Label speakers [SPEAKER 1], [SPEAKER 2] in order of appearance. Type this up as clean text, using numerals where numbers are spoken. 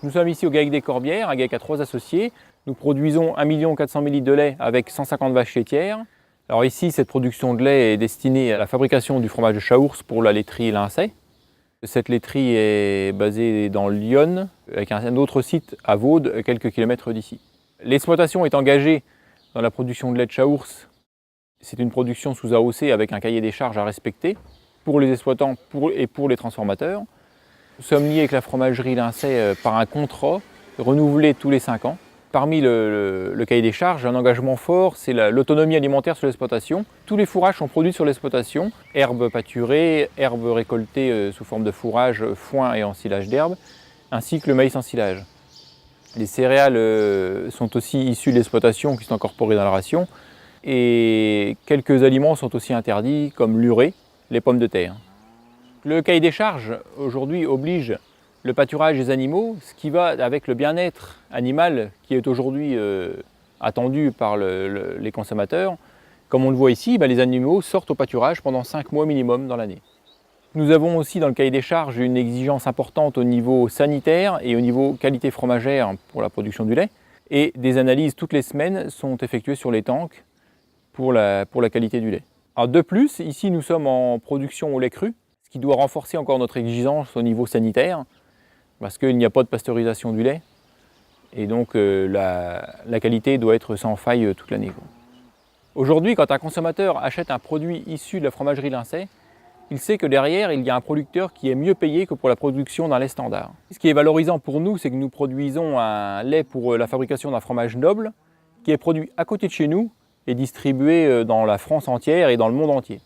[SPEAKER 1] Nous sommes ici au GAEC des Corbières, un GAEC à 3 associés. Nous produisons 1 400 000 litres de lait avec 150 vaches laitières. Alors ici, cette production de lait est destinée à la fabrication du fromage de Chaource pour la laiterie Lincey. Cette laiterie est basée dans l'Yonne, avec un autre site à Vaud, quelques kilomètres d'ici. L'exploitation est engagée dans la production de lait de Chaource. C'est une production sous AOC avec un cahier des charges à respecter pour les exploitants et pour les transformateurs. Nous sommes liés avec la fromagerie Lincey par un contrat renouvelé tous les 5 ans. Parmi le cahier des charges, un engagement fort, c'est l'autonomie alimentaire sur l'exploitation. Tous les fourrages sont produits sur l'exploitation, herbes pâturées, herbes récoltées sous forme de fourrage, foin et ensilage d'herbes, ainsi que le maïs ensilage. Les céréales sont aussi issues de l'exploitation qui sont incorporées dans la ration, et quelques aliments sont aussi interdits, comme l'urée, les pommes de terre. Le cahier des charges, aujourd'hui, oblige le pâturage des animaux, ce qui va avec le bien-être animal qui est aujourd'hui attendu par les consommateurs. Comme on le voit ici, les animaux sortent au pâturage pendant 5 mois minimum dans l'année. Nous avons aussi dans le cahier des charges une exigence importante au niveau sanitaire et au niveau qualité fromagère pour la production du lait. Et des analyses toutes les semaines sont effectuées sur les tanks pour la qualité du lait. Alors de plus, ici nous sommes en production au lait cru, ce qui doit renforcer encore notre exigence au niveau sanitaire, parce qu'il n'y a pas de pasteurisation du lait, et donc la qualité doit être sans faille toute l'année. Aujourd'hui, quand un consommateur achète un produit issu de la fromagerie Lincey, il sait que derrière, il y a un producteur qui est mieux payé que pour la production d'un lait standard. Ce qui est valorisant pour nous, c'est que nous produisons un lait pour la fabrication d'un fromage noble, qui est produit à côté de chez nous et distribué dans la France entière et dans le monde entier.